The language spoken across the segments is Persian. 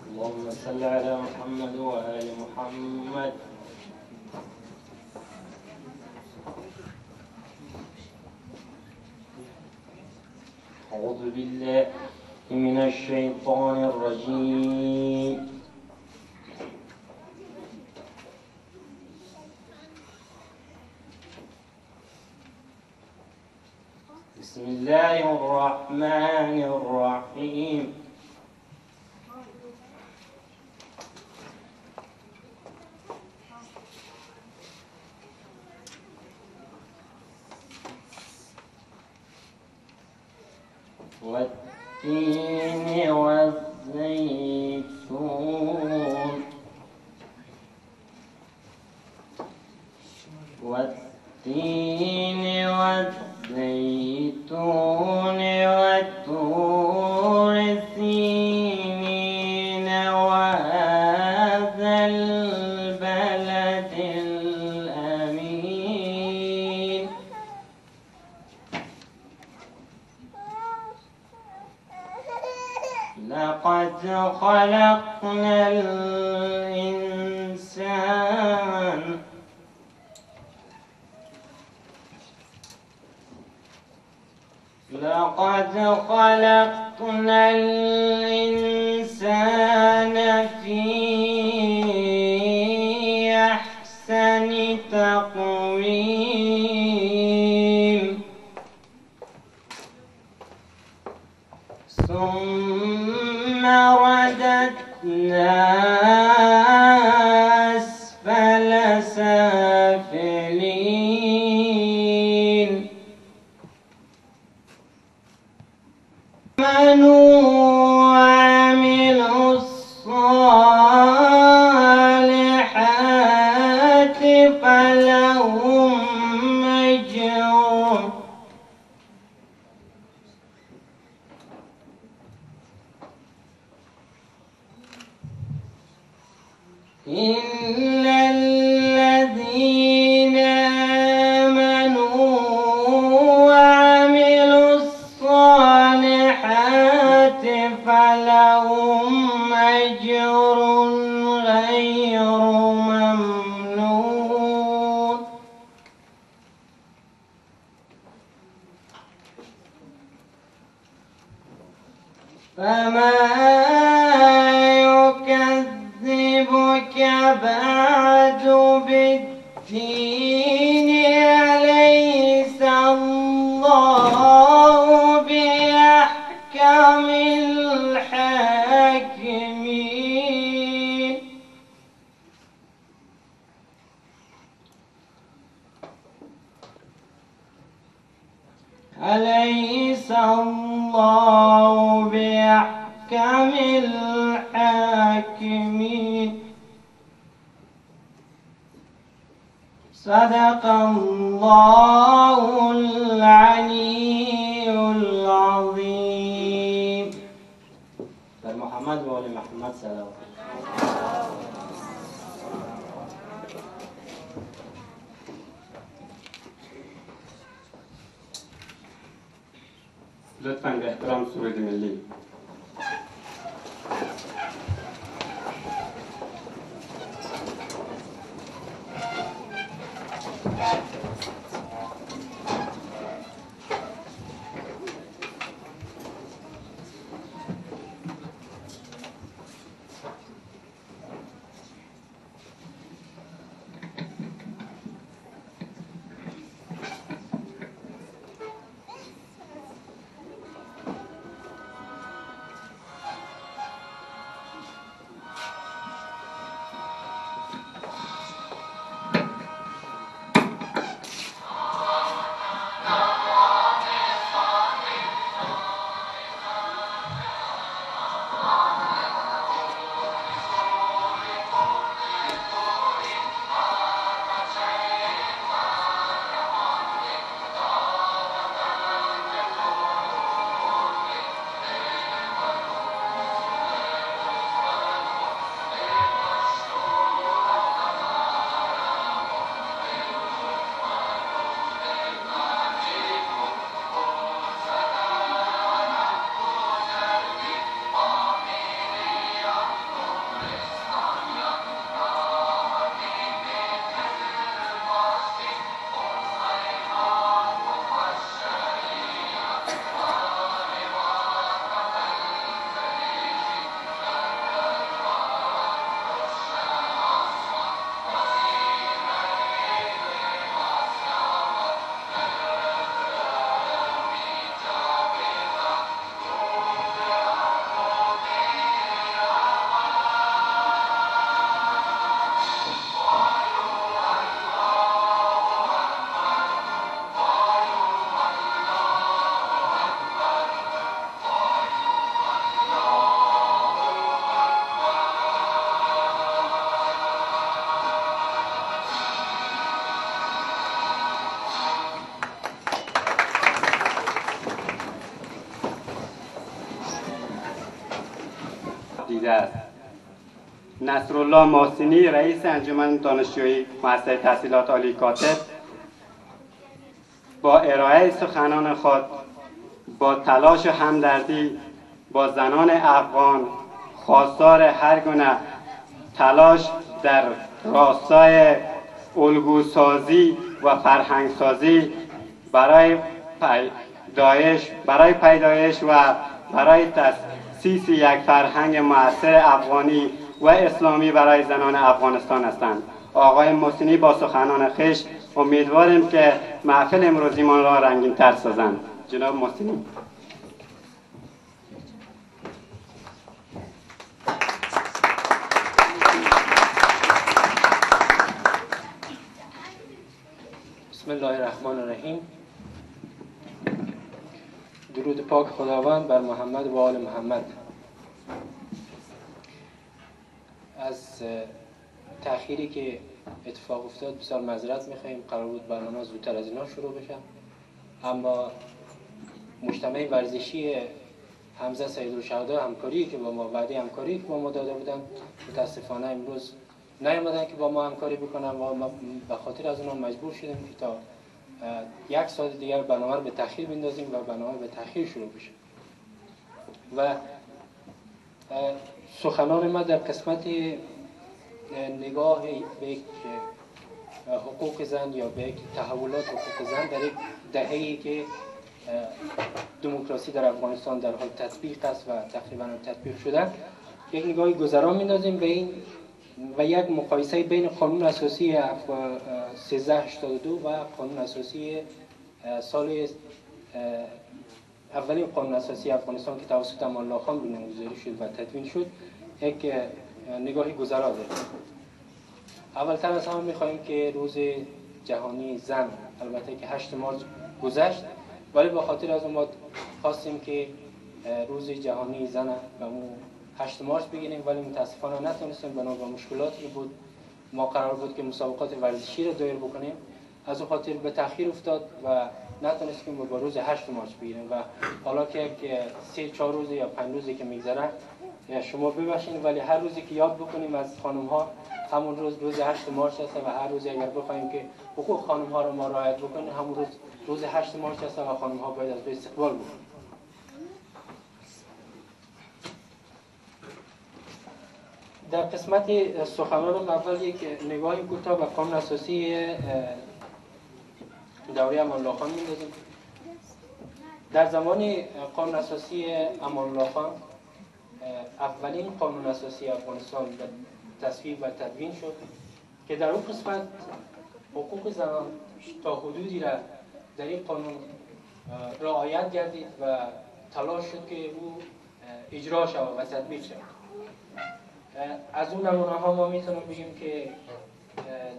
اللهم صل على محمد وآل محمد. أعوذ بالله من الشيطان الرجيم. بسم الله الرحمن الرحيم. والتين والزيتون والتين والزيتون والطور سينين وهذا البلد الأمين. لقد خلقنا الإنسان في أحسن تقويم. ثم رددناه أسفل سافلين. آمنوا وعملوا الصالحات فلهم أجر إلا الذين آمنوا وعملوا الصالحات فلهم أجر غير ممنون. فما يكذبك بعد بالدين؟ أليس الله بأحكم الحاكمين؟ أليس الله بأحكم الحاكمين؟ صدق الله العلي العظيم. بر محمد و آل محمد صلوات. لطفاً به احترام سرود ملی. توضیح است. نصرالله محسنی رئیس انجمن دانشجویی مؤسسه تحصیلات عالی کاتب با ارائه سخنان خود با تلاش و همدردی با زنان افغان خواستار هر گونه تلاش در راستای الگوسازی و فرهنگسازی برای پیدایش و برای تأسیس یک فرهنگ مؤثر افغانی و اسلامی برای زنان افغانستان هستند. آقای محسنی با سخنان خویش امیدواریم که محفل امروزیمان را رنگین تر سازند. جناب محسنی. بسم الله الرحمن الرحیم. درود پاک خداوند بر محمد و آل محمد. از تأخیری که اتفاق افتاد بسیار معذرت می‌خواهیم. قرار بود برنامه زودتر از اینا شروع بشه، اما مجتمع ورزشی حمزه سیدالشهدا همکاری که با ما وعده همکاری که با ما داده بودن متاسفانه امروز نیامدن که با ما همکاری بکنن و ما به خاطر از اونها مجبور شدیم که تا یک ساعت دیگر برنامه رو به تأخیر بندازیم و برنامه به تأخیر شروع بشه. و سخنان ما در قسمت نگاه به یک حقوق زن یا به یک تحولات حقوق زن در یک دهه‌ای که دموکراسی در افغانستان در حال تطبیق است و تقریبا تطبیق شده، یک نگاهی گذرا می‌اندازیم به این و یک مقایسه بین قانون اساسی 1382 و قانون اساسی سال اولین قانون اساسی افغانستان که توسط امان الله خان بنیانگذاری شد و تدوین شد یک نگاهی گذرا داریم. اولتر از همه می‌خواهیم که روز جهانی زن، البته که 8 مارس گذشت، ولی به خاطر از اون ما خواستیم که روز جهانی زن و 8 مارس بگیریم، ولی متاسفانه نتونستیم بنا به مشکلاتی که بود. ما قرار بود که مسابقات ورزشی را دایر بکنیم، از اون خاطر به تأخیر افتاد و نتونستیم با روز 8 مارس بگیریم و حالا که 3-4 روز یا 5 روزی که میگذره شما ببخشید، ولی هر روزی که یاد بکنیم از خانم ها همون روز 8 مارس است و هر روزی اگر بخوایم که حقوق خانم ها رو ما رعایت بکنیم همون روز 8 مارس است و خانم ها باید از به استقبال بکنیم. در قسمت سخنانم اول یک نگاهی کوتاه به قانون اساسی دوره امان الله خان می‌اندازیم. در زمان قانون اساسی امان الله خان اولین قانون اساسی افغانستان تصویب و تدوین شد که در اون قسمت حقوق زنان تا حدودی را در این قانون رعایت گردید و تلاش شد که او اجرا شود و تطبیق شود. از اون نمونه ها ما میتونیم بگیم که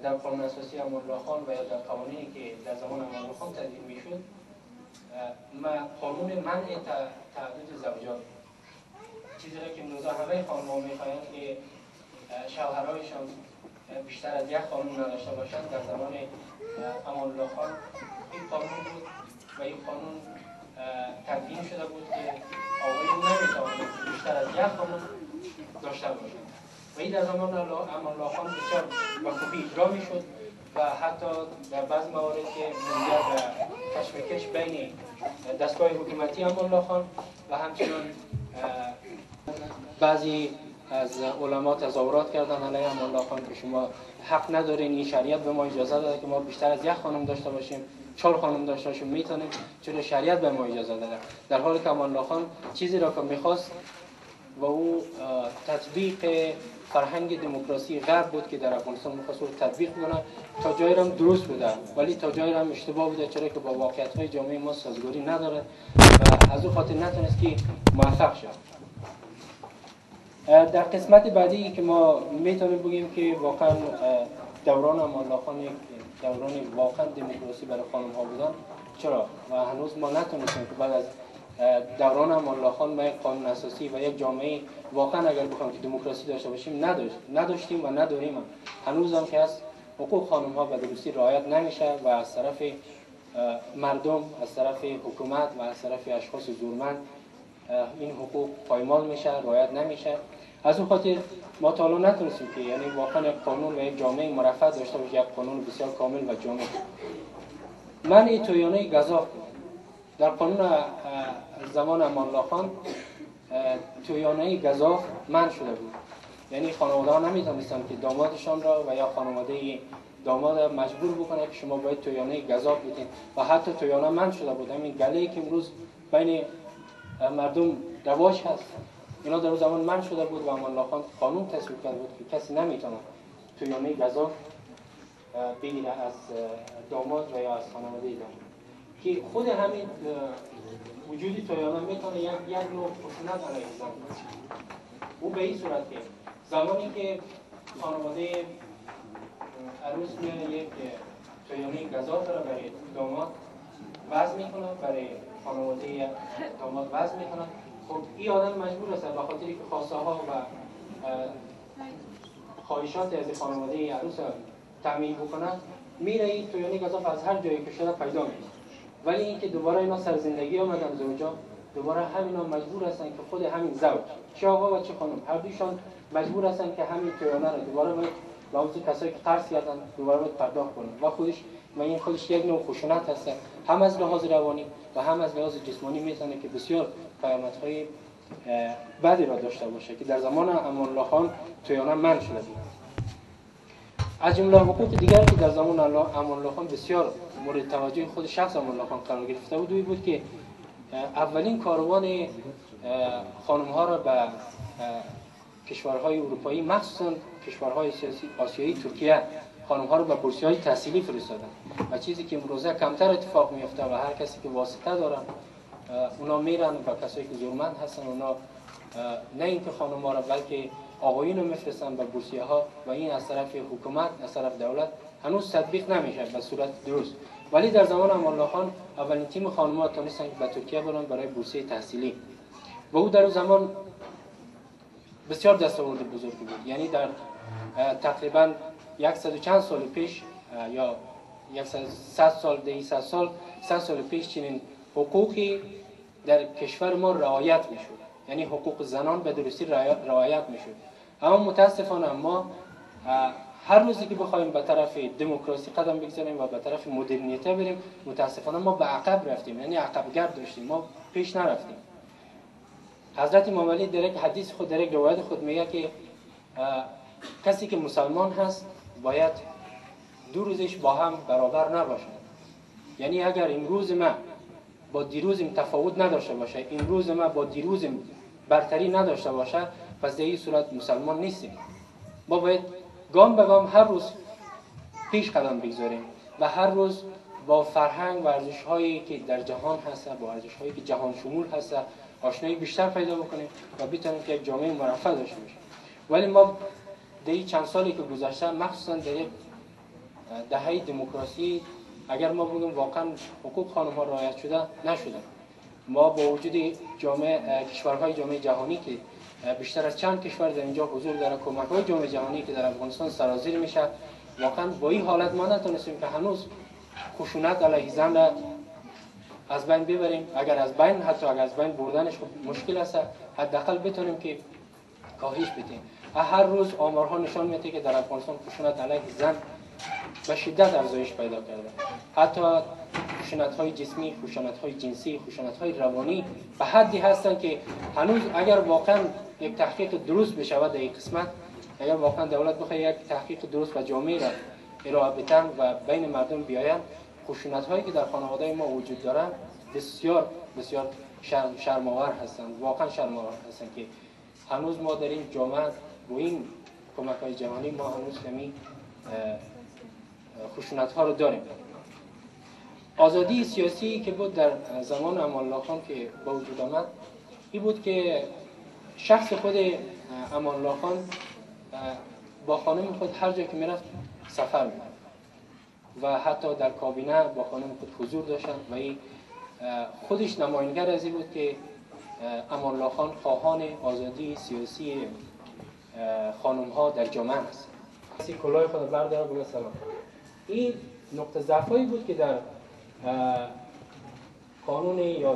در قانون اساسی امان الله خان و یا در قوانینی که در زمان امان الله خان تدوین میشد، قانون منع تعدد زوجات، چیزی را که امروز همه خانم‌ها میخواهند که شوهرایشان بیشتر از یک خانم نداشته باشند، در زمان امان الله خان این قانون بود و این قانون تدوین شده بود که آقایون نمیتوانند بیشتر از یک خانم داشته باشند و این در زمان امان الله خان بسیار به خوبی اجرا میشد و حتی در بعض موارد که منجر به کشمکش بین دستگاه حکومتی امان الله خان و همچنان بعضی از علما تظاهرات کردن علیه امان الله خان که شما حق ندارین، این شریعت به ما اجازه داده که ما بیشتر از یک خانم داشته باشیم، 4 خانم داشته باشیم میتونیم، چرا شریعت به ما اجازه داده؟ در حالی که امان الله خان چیزی را که میخواست و او تطبیق فرهنگ دموکراسی غرب بود که در افغانستان می‌خواست تطبیق کنه. تا جایی هم درست بوده ولی تا جایی هم اشتباه بوده، چرا که با واقعیت‌های جامعه ما سازگاری نداره و از اون خاطر نتونست که موفق شد. در قسمت بعدی که ما میتونیم بگیم که واقعا دوران امان الله خان یک دوران واقعا دموکراسی برای خانم ها بودن. چرا؟ و هنوز ما نتونستیم که بعد از دوران امان الله خان و یک قانون اساسی و یک جامعه واقعا اگر بخوایم که دموکراسی داشته باشیم نداشتیم و نداریم. هنوز هم که هست حقوق خانم ها به درستی رعایت نمیشه و از طرف مردم، از طرف حکومت و از طرف اشخاص زورمند این حقوق پایمال میشه، رعایت نمیشه از اون خاطر ما تا الان نتونستیم که یعنی واقعا یک قانون و یک جامعه مرفه داشته باشیم، یک قانون بسیار کامل و جامع. منع تویانه گزاف در قانون زمان امان الله خان تویانه گزاف منع شده بود. یعنی خانواده ها نمیتونستن که دامادشان را و یا خانواده داماد مجبور بکنه که شما باید تویانه گزاف بدین و حتی تویانه منع شده بود. همین گله که امروز بین مردم رواج هست اینا در زمان منع شده بود و امان الله خان قانون تصویب کرده بود که کسی نمیتونه تویانه گزاف بگیره از داماد و یا از خانواده داماد، که خود همین وجودی تویانه میتونه یک نوع خشونت علیه زن باشه. او به این صورت که زمانی که خانواده عروس میانه یک تویانه گزاف را برای داماد وضع میکنه، برای خانواده داماد وضع میکنه، خب این آدم مجبور است به خاطر که خواسته ها و خواهشات از خانواده عروس تامین بکنه، میره این تویانه گزاف از هر جایی که شده پیدا میشه. ولی اینکه دوباره اینا سر زندگی آمدن زوجا، دوباره همینا مجبور هستن که خود همین زوج چه آقا و چه خانم هر دویشان مجبور هستن که همین تویانه رو دوباره باید با اون کسایی که قرض کردن دوباره باید پرداخت کنن و خودش یک نوع خشونت هست، هم از لحاظ روانی و هم از لحاظ جسمانی میتونه که بسیار پیامدهای بدی را داشته باشه که در زمان امان الله خان تویانه منع شده بود. از جمله حقوق دیگری که در زمان امان الله خان بسیار مورد توجه خود شخص امان الله خان قرار گرفته بود که اولین کاروان خانم ها را به کشورهای اروپایی مخصوصا کشورهای آسیایی ترکیه خانم ها را به بورسیه‌های تحصیلی فرستادن و چیزی که امروزه کمتر اتفاق میفته و هر کسی که واسطه دارن اونا میرن و کسایی که زورمند هستن اونا نه اینکه خانم ها را بلکه آقایون رو میفرستن به بورسیه ها و این از طرف حکومت از طرف دولت هنوز تطبیق نمیشه به صورت درست. ولی در زمان امان الله خان اولین تیم خانم ها تونستن به ترکیه برن برای بورسیه تحصیلی و او در اون بسیار دستاورد بزرگی بود. یعنی در تقریبا 100 چند سال پیش یا 100 سال پیش چنین حقوقی در کشور ما رعایت میشد، یعنی حقوق زنان به درستی رعایت میشد. اما متاسفانه ما هر روزی که بخوایم به طرف دموکراسی قدم بگذاریم و به طرف مدرنیته بریم، متاسفانه ما به عقب رفتیم، یعنی عقب گرد داشتیم، ما پیش نرفتیم. حضرت امام علی در یک حدیث خود در یک روایت خود میگه که کسی که مسلمان هست باید دو روزش با هم برابر نباشد. یعنی اگر امروز ما با دیروزم تفاوت نداشته باشه، امروز ما با دیروزم برتری نداشته باشه، پس در این صورت مسلمان نیستیم. ما باید گام به گام هر روز پیش قدم بگذاریم و هر روز با فرهنگ و ارزش‌هایی که در جهان هست، با ارزش‌هایی که جهان شمول هست آشنایی بیشتر پیدا بکنیم و بتونیم که یک جامعه مرفه داشته باشیم. ولی ما در این چند سالی که گذشته، مخصوصا در یک دهه دموکراسی، اگر ما بگیم واقعا حقوق خانم‌ها رعایت شده نشده. ما با وجود کشورهای جامعه جهانی که بیشتر از چند کشور در اینجا حضور داره، کمک‌های جامعه جهانی که در افغانستان سرازیر میشه، واقعا با این حالت ما نتونستیم که هنوز خشونت علیه زن را از بین ببریم. اگر از بین بردنش مشکل است، حداقل بتونیم که کاهش بدیم. هر روز آمارها نشان میده که در افغانستان خشونت علیه زن به شدت افزایش پیدا کرده. حتی خشونت‌های جسمی، خشونت‌های جنسی، خشونت‌های روانی به حدی هستند که هنوز اگر واقعا یک تحقیق درست بشود در این قسمت، اگر واقعا دولت بخواد یک تحقیق درست و جامع را ارائه بده و بین مردم بیاین، خشونت‌هایی که در خانواده ما وجود داره بسیار بسیار شرم‌آور هستند، واقعا شرم‌آور هستند که هنوز ما در این جامعه با این کمک‌های جهانی ما هنوز همین خشونت‌ها رو داریم. آزادی سیاسی که بود در زمان امان الله خان که با وجود آمد، این بود که شخص خود امان الله خان با خانم خود هر جا که میرفت سفر می‌کرد و حتی در کابینه با خانم خود حضور داشتن و این خودش نماینگر از این بود که امان الله خان خواهان آزادی سیاسی خانم ها در جامعه است. کسی کلاه خود برداره بگه سلام. این نقطه ضعفی بود که در قانون یا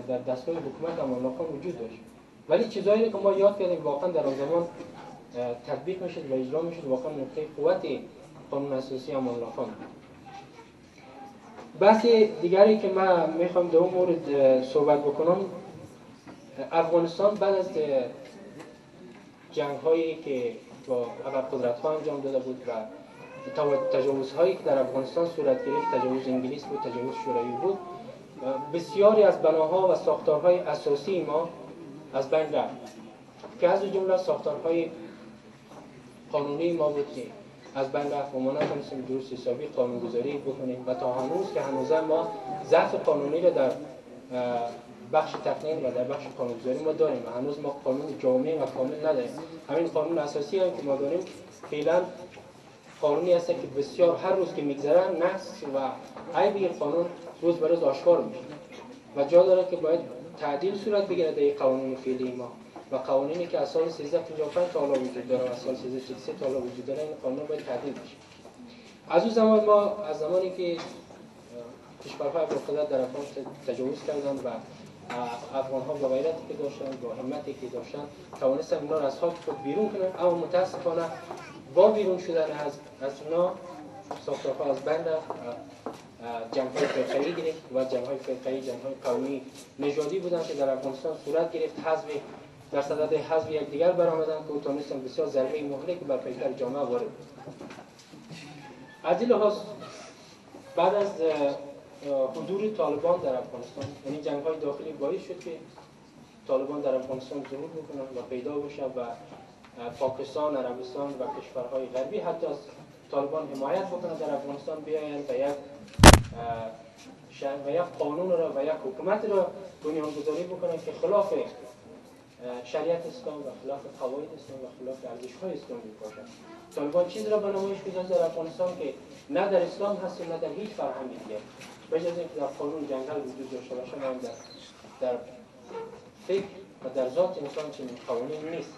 در دستگاه حکومت امان الله خان وجود داشت. ولی چیزایی که ما یاد کردیم واقعا در آن زمان تطبیق میشد و اجرا میشد، واقعا نقطه قوت قانون اساسی امان الله خان. بحث دیگری که من میخوام در اون مورد صحبت بکنم، افغانستان بعد از جنگ هایی که با ابرقدرت ها انجام داده بود و تجاوزهایی که در افغانستان صورت گرفت، تجاوز انگلیس بود، تجاوز شوروی بود، بسیاری از بناها و ساختارهای اساسی ما از بین رفت که از جمله ساختارهای قانونی ما بود که از بین رفت و ما نتونستیم درست حسابی قانونگذاری بکنیم و تا هنوز که هنوزه ما ضعف قانونی را در بخش تقنین و در بخش قانونگذاری ما داریم و هنوز ما قانون جامع و کامل نداریم. همین قانون اساسی هم که ما داریم فعلا قانونی است که بسیار هر روز که میگذره نقص و عیب قانون روز به روز آشکار میشه و جا داره که باید تعدیل صورت بگیره در این قوانین فعلی ما و قوانینی که از سال 1355 تا حالا وجود داره و از سال 1333 تا حالا وجود داره، این قانون باید تعدیل بشه. از اون زمان ما از زمانی که کشورهای ابرقدرت در افغان تجاوز کردن و افغان‌ها با غیرتی که داشتن، با همتی که داشتن، توانستن اونا را از خاک خود بیرون کنن، اما متاسفانه با بیرون شدن از اونا ساختارها از بین رفت. جنگ‌های فرقه‌ای گرفت و جنگ‌های فرقه‌ای، جنگ‌های قومی نژادی بودن که در افغانستان صورت گرفت، در صدد حذف یکدیگر برآمدن که توانستن بسیار ضربه مهلکی بر پیکر جامعه وارد کنند. از این لحاظ بعد از حضور طالبان در افغانستان، یعنی جنگ‌های داخلی باعث شد که طالبان در افغانستان ظهور بکنند و پیدا بشه و پاکستان، عربستان و کشورهای غربی حتی از طالبان حمایت بکنند در افغانستان بیایند و یک قانون را و یک حکومت را بنیانگذاری بکنند که خلاف شریعت اسلام و خلاف قواعد اسلام و خلاف ارزش‌های اسلامی باشد. طالبان چیزی را به نمایش گذاشت در افغانستان که نه در اسلام هست و نه در هیچ فرهنگ دیگر. بجز اینکه در قانون جنگل وجود داشته باشه، ما در فکر و در ذات انسان چنین قوانین نیست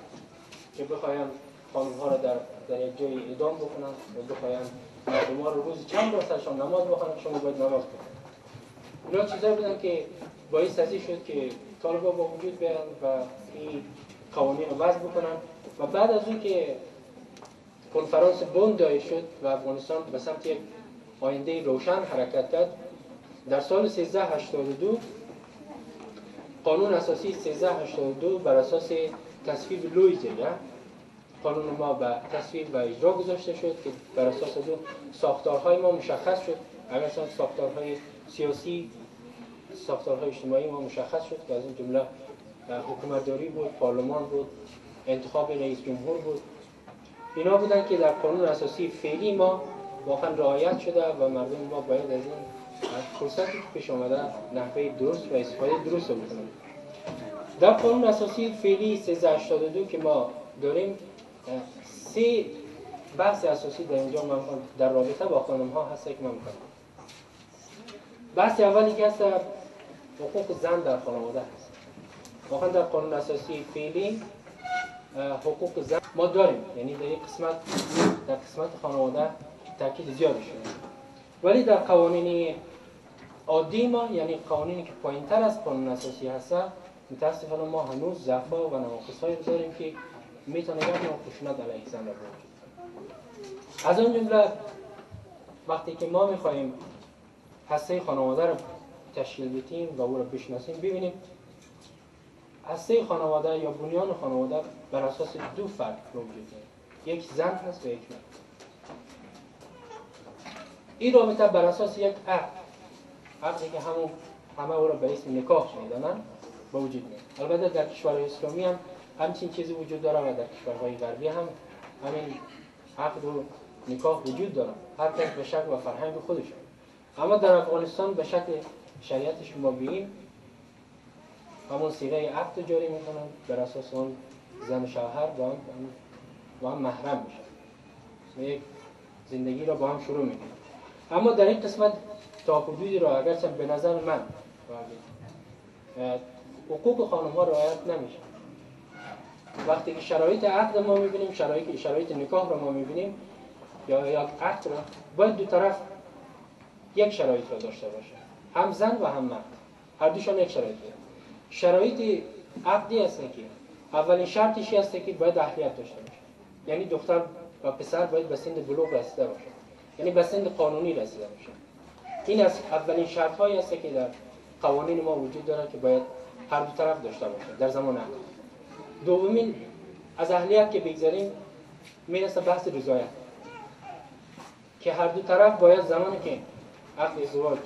که بخوایم قانون‌ها را در یک جای اعدام بکنن و بخوایم مردم‌ها رو روز چند بار سرشان نماز بخوانند، شما باید نماز بخونید. اینا چیزایی بودن که باعث ازی شد که طالبان با وجود بیان و این قوانین رو وضع بکنن و بعد از اون که کنفرانس بن دایر شد و افغانستان به سمت یک آینده روشن حرکت کرد، در سال 1382 قانون اساسی 1382 بر اساس تصویب لویزه قانون ما به تصویب و اجرا گذاشته شد که بر اساس دو ساختارهای ما مشخص شد. اگر ساختارهای سیاسی، ساختارهای اجتماعی ما مشخص شد که از این جمله حکومتداری بود، پارلمان بود، انتخاب رئیس جمهور بود. اینا بودن که در قانون اساسی فعلی ما واقعا رعایت شده و مردم ما باید از این فرصتی که پیش آمده نحوه درست و استفاده درست بکنند. در قانون اساسی فعلی 1382 که ما داریم، سه بحث اساسی در اینجا من در رابطه با خانم ها هست که من میکنم. بحث اولی که هست حقوق زن در خانواده هست. واقعا در قانون اساسی فعلی حقوق زن ما داریم، یعنی در این قسمت خانواده تاکید زیادی شده، ولی در قوانین عادی ما، یعنی قوانینی که پایین‌تر از قانون اساسی هست، متاسفانه ما هنوز ضعف‌ها و نواقص‌هایی داریم که میتونه یک نوع خشونت علیه زن را بوجود. از آن جمله وقتی که ما میخواهیم هسته خانواده را تشکیل بدیم و او را بشناسیم، ببینیم هسته خانواده یا بنیان خانواده بر اساس دو فرد وجود داره، یک زن هست و یک مرد. این رابطه بر اساس یک عقدی که همه او را به اسم نکاح میدانند با وجود میاد. البته در کشورهای اسلامی هم همچین چیزی وجود داره و در کشورهای غربی هم همین عقد و نکاح وجود داره، هر کس به شکل و فرهنگ خودش. اما در افغانستان به شکل شریعتش ما بگیم همون صیغه عقد جاری میکنن، بر اساس اون زن و شوهر با هم محرم میشن و یک زندگی را با هم شروع میکنن. اما در این قسمت تا حدودی را اگرچه به نظر من حقوق خانم ها رعایت نمیشه. وقتی که شرایط عقد ما میبینیم، شرایط نکاح را ما میبینیم یا یک عقد را، باید دو طرف یک شرایط را داشته باشه، هم زن و هم مرد، هر دوشان یک شرایط داره. شرایط عقدی هست که اولین شرطش هست که باید اهلیت داشته باشه. یعنی دختر و پسر باید به سن بلوغ رسیده باشه، یعنی به سن قانونی رسیده باشه. این از اولین شرط هایی است که در قوانین ما وجود داره که باید هر دو طرف داشته باشه در زمان عقد. دومین از اهلیت که بگذاریم میرسه بحث رضایت، که هر دو طرف باید زمانی که عقد ازدواج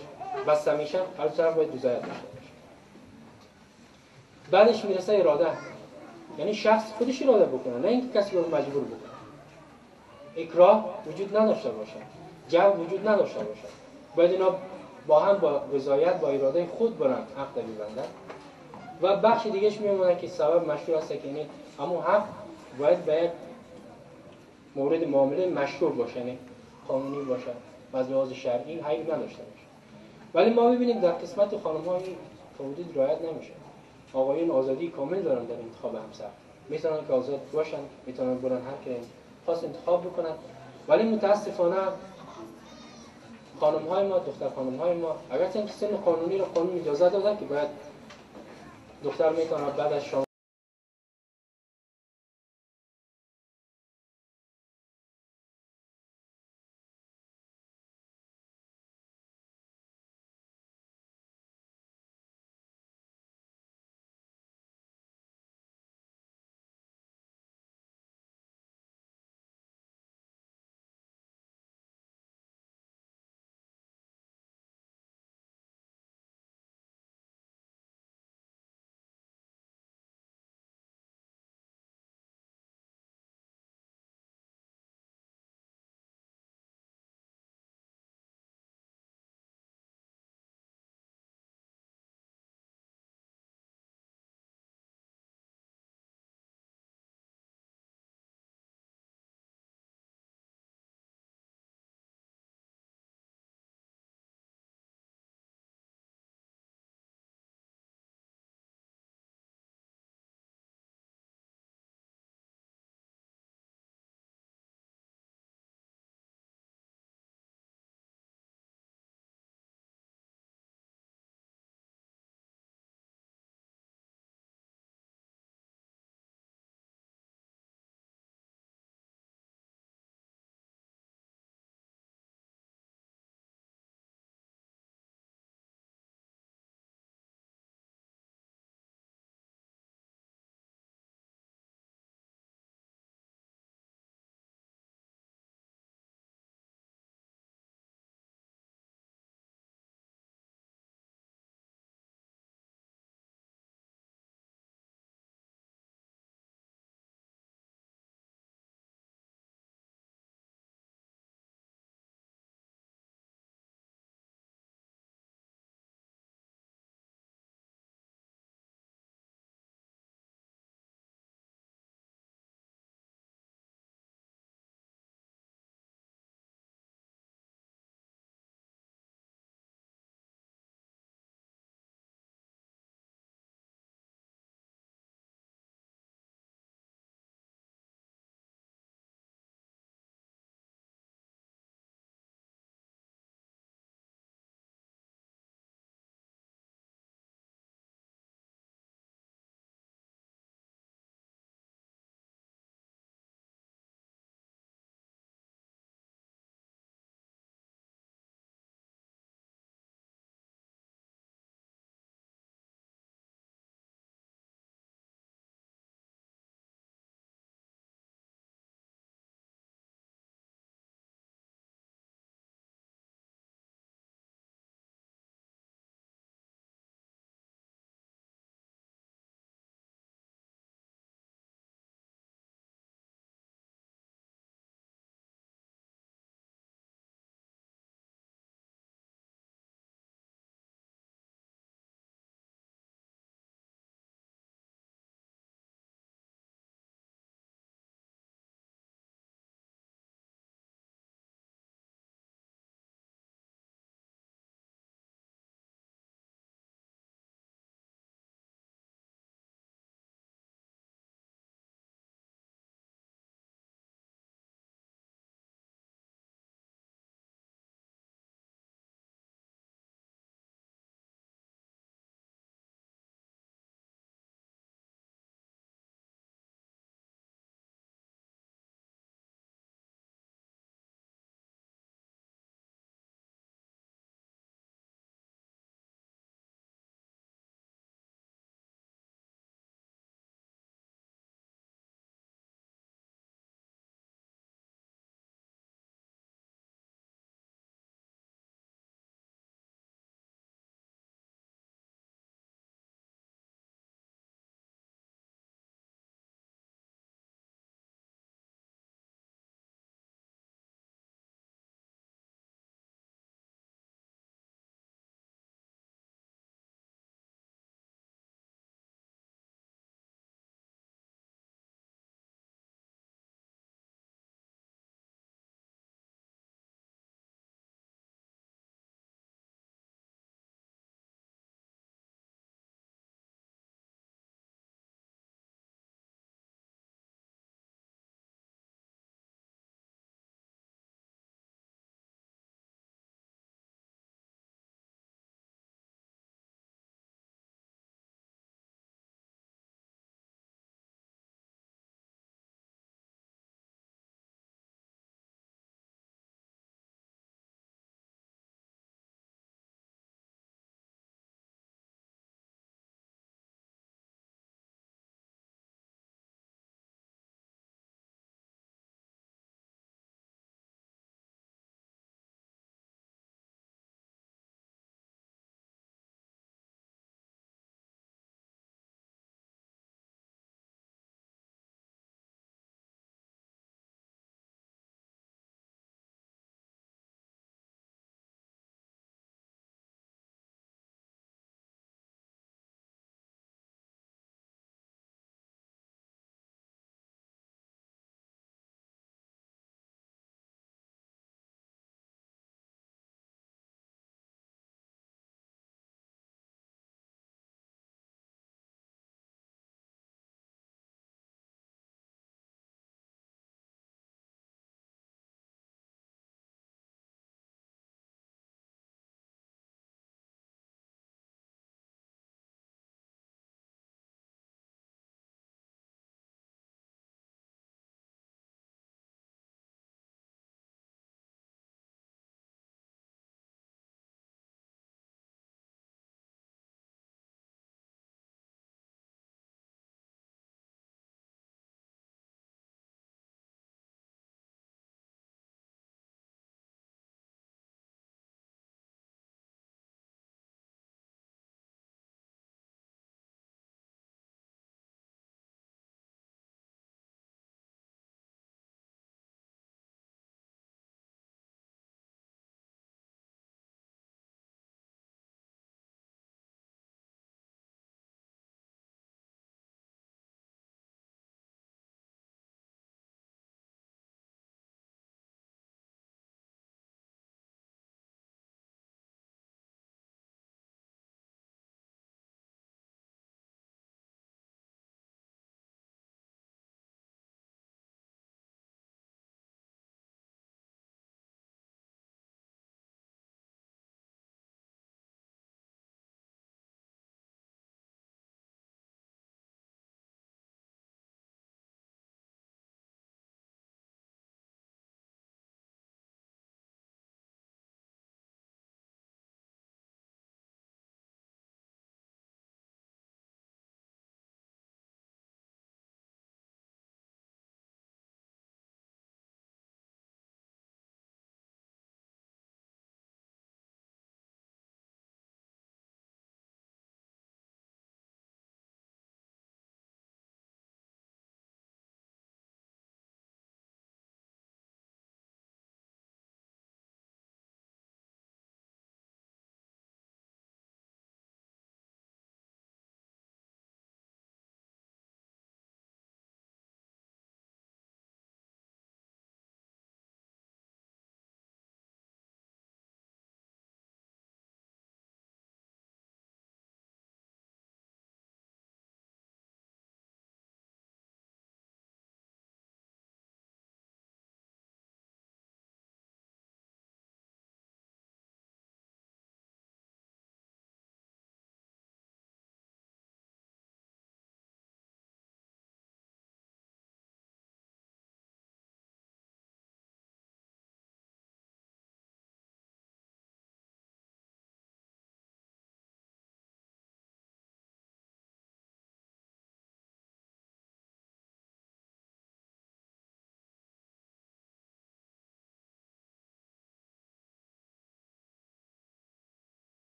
بسته میشه هر دو طرف باید رضایت داشته باشه. بعدش میرسه اراده، یعنی شخص خودش اراده بکنه، نه اینکه کسی رو مجبور بکنه. اکراه وجود نداشته باشه، جبر وجود نداشته باشه. باید اینا با هم با رضایت با اراده خود برن عقد ببندن. و بخش دیگهش میمونه که سبب مشروع است که یعنی اما حق باید به یک مورد معامله مشروع باشه، یعنی قانونی باشه و از لحاظ شرعی عیب نداشته باشه. ولی ما ببینیم در قسمت خانم‌ها این حدود رعایت نمیشه. آقایون آزادی کامل دارن در انتخاب همسر، میتونن که آزاد باشن، میتونن برن هر که خاص انتخاب بکنن. ولی متاسفانه خانم‌های ما، دختر خانم‌های ما، اگرچه اینکه سن قانونی رو قانون اجازه داده که باید دختر میتونه بعد از شام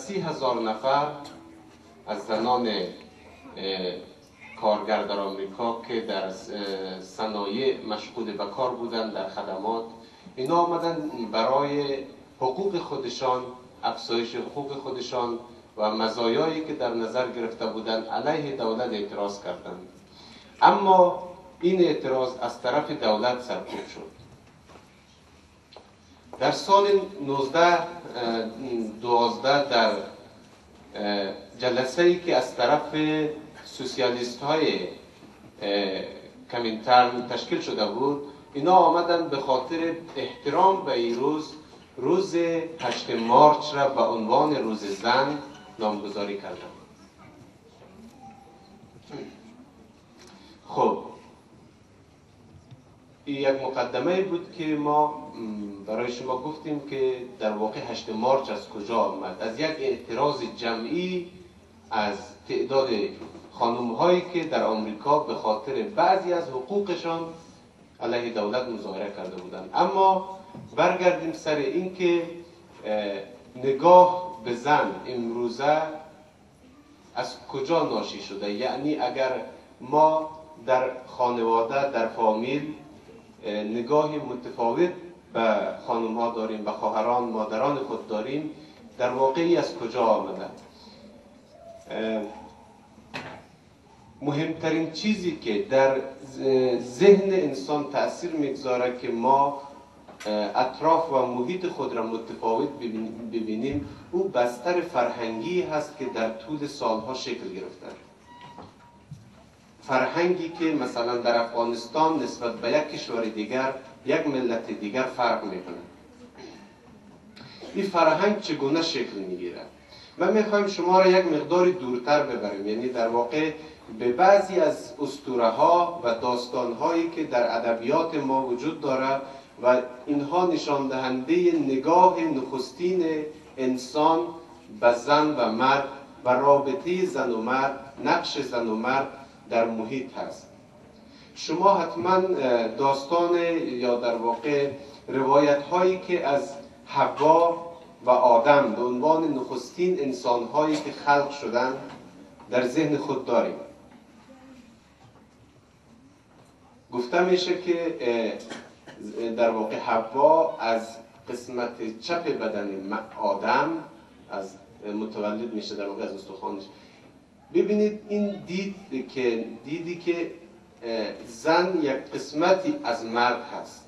30,000 نفر از زنان کارگر در آمریکا که در صنایع مشغول به کار بودند، در خدمات، اینا آمدن برای حقوق خودشان، افزایش حقوق خودشان و مزایایی که در نظر گرفته بودند علیه دولت اعتراض کردند. اما این اعتراض از طرف دولت سرکوب شد. در سال 1912 در جلسه‌ای که از طرف سوسیالیست های کمینترن تشکیل شده بود، اینا آمدن به خاطر احترام به این روز 8 مارچ را به عنوان روز زن نامگذاری کردند. خب این یک مقدمه بود که ما برای شما گفتیم که در واقع 8 مارچ از کجا آمد. از یک اعتراض جمعی از تعداد خانم هایی که در آمریکا به خاطر بعضی از حقوقشان علیه دولت مظاهره کرده بودند. اما برگردیم سر این که نگاه به زن امروزه از کجا ناشی شده. یعنی اگر ما در خانواده، در فامیل نگاهی متفاوت به خانم ها داریم، به خواهران، مادران خود داریم، در واقعی از کجا آمده؟ مهمترین چیزی که در ذهن انسان تأثیر میگذاره که ما اطراف و محیط خود را متفاوت ببینیم، او بستر فرهنگی هست که در طول سالها شکل گرفته. فرهنگی که مثلا در افغانستان نسبت به یک کشور دیگر، یک ملت دیگر فرق میکنه. این فرهنگ چگونه شکل میگیره؟ ما میخوایم شما را یک مقداری دورتر ببریم، یعنی در واقع به بعضی از اسطوره ها و داستان هایی که در ادبیات ما وجود داره و اینها نشان دهنده نگاه نخستین انسان به زن و مرد و رابطه زن و مرد، نقش زن و مرد در محیط هست. شما حتما داستان یا در واقع روایت هایی که از حوا و آدم به عنوان نخستین انسان هایی که خلق شدن در ذهن خود داریم. گفته میشه که در واقع حوا از قسمت چپ بدن آدم از متولد میشه، در واقع از استخوانش. ببینید این دیدی که زن یک قسمتی از مرد هست.